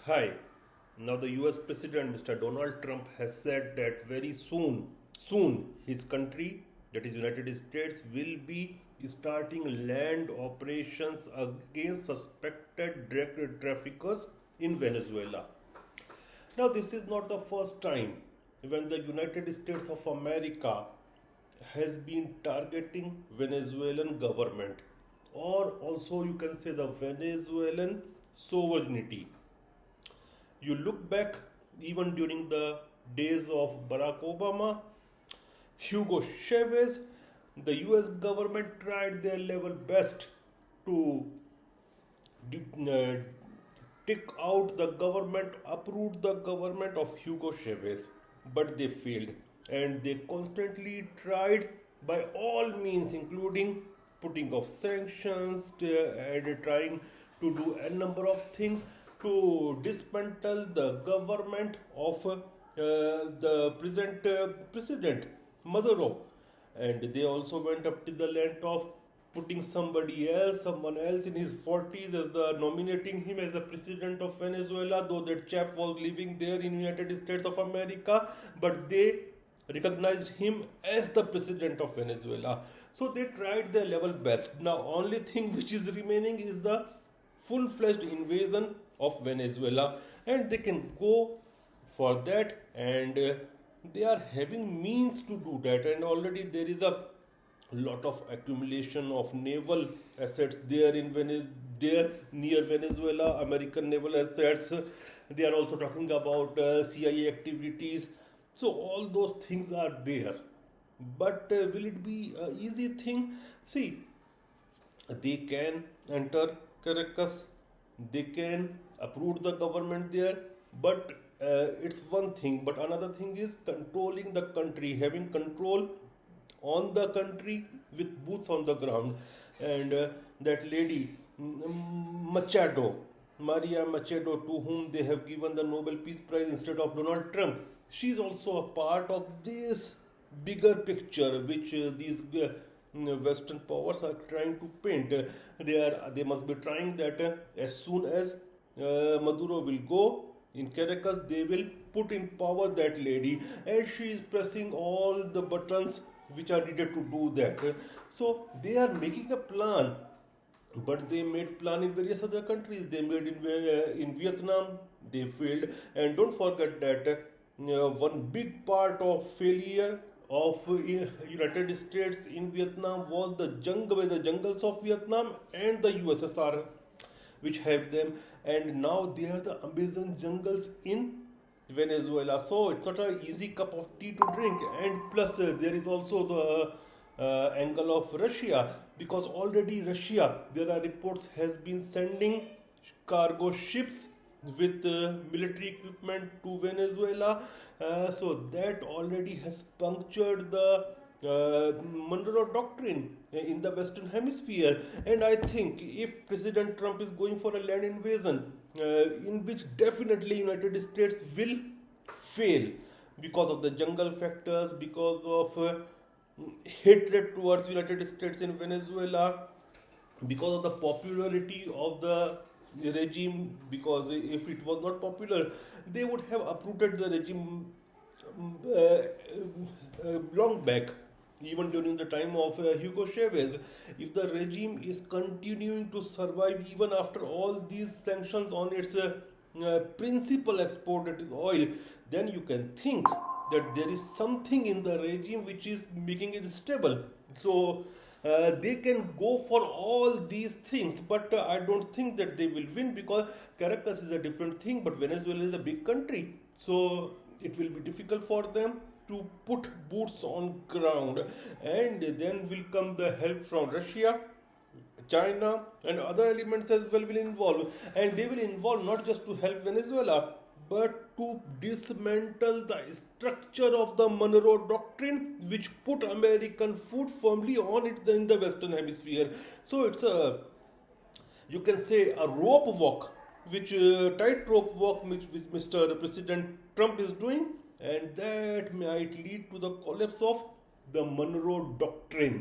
Hi. Now the US President Mr. Donald Trump has said that very soon his country, that is United States, will be starting land operations against suspected drug traffickers in Venezuela. Now this is not the first time when the United States of America has been targeting Venezuelan government, or also you can say the Venezuelan sovereignty. You look back even during the days of Barack Obama, Hugo Chavez, the US government tried their level best to uh, take out the government, uproot the government of Hugo Chavez, but they failed. And they constantly tried by all means, including putting of sanctions and trying to do a number of things to dismantle the government of the present president Maduro. And they also went up to the length of putting someone else in his 40s as the nominating him as the president of Venezuela, though that chap was living there in United States of America, but they recognized him as the president of Venezuela. So they tried their level best. Now only thing which is remaining is the full-fledged invasion of Venezuela, and they can go for that, and they are having means to do that. And already there is a lot of accumulation of naval assets there in there near Venezuela, American naval assets. They are also talking about CIA activities. So all those things are there. But will it be an easy thing? See, they can enter Caracas, they can uproot the government there, but it's one thing. But another thing is controlling the country, having control on the country with boots on the ground. And that lady, Machado, Maria Machado, to whom they have given the Nobel Peace Prize instead of Donald Trump, she's also a part of this bigger picture which these Western powers are trying to paint. They must be trying that as soon as Maduro will go in Caracas, they will put in power that lady, and she is pressing all the buttons which are needed to do that. So they are making a plan, but they made plan in various other countries. They made in Vietnam, they failed. And don't forget that one big part of failure of United States in Vietnam was the jungles of Vietnam and the USSR, which helped them. And now they are the Amazon jungles in Venezuela. So it's not an easy cup of tea to drink. And plus, there is also the angle of Russia, because already Russia, there are reports, has been sending cargo ships with military equipment to Venezuela. So that already has punctured the Monroe Doctrine in the Western Hemisphere. And I think if President Trump is going for a land invasion, in which definitely United States will fail because of the jungle factors, because of hatred towards United States in Venezuela, because of the popularity of the regime. Because if it was not popular, they would have uprooted the regime long back, even during the time of Hugo Chavez. If the regime is continuing to survive even after all these sanctions on its principal export, that is oil, then you can think that there is something in the regime which is making it stable. So they can go for all these things, but I don't think that they will win, because Caracas is a different thing, but Venezuela is a big country. So it will be difficult for them to put boots on ground. And then will come the help from Russia, China, and other elements as well will involve. And they will involve not just to help Venezuela, but to dismantle the structure of the Monroe Doctrine, which put American foot firmly on it in the Western Hemisphere. So it's a, you can say, a rope walk, which tightrope walk which Mr. President Trump is doing, and that might lead to the collapse of the Monroe Doctrine.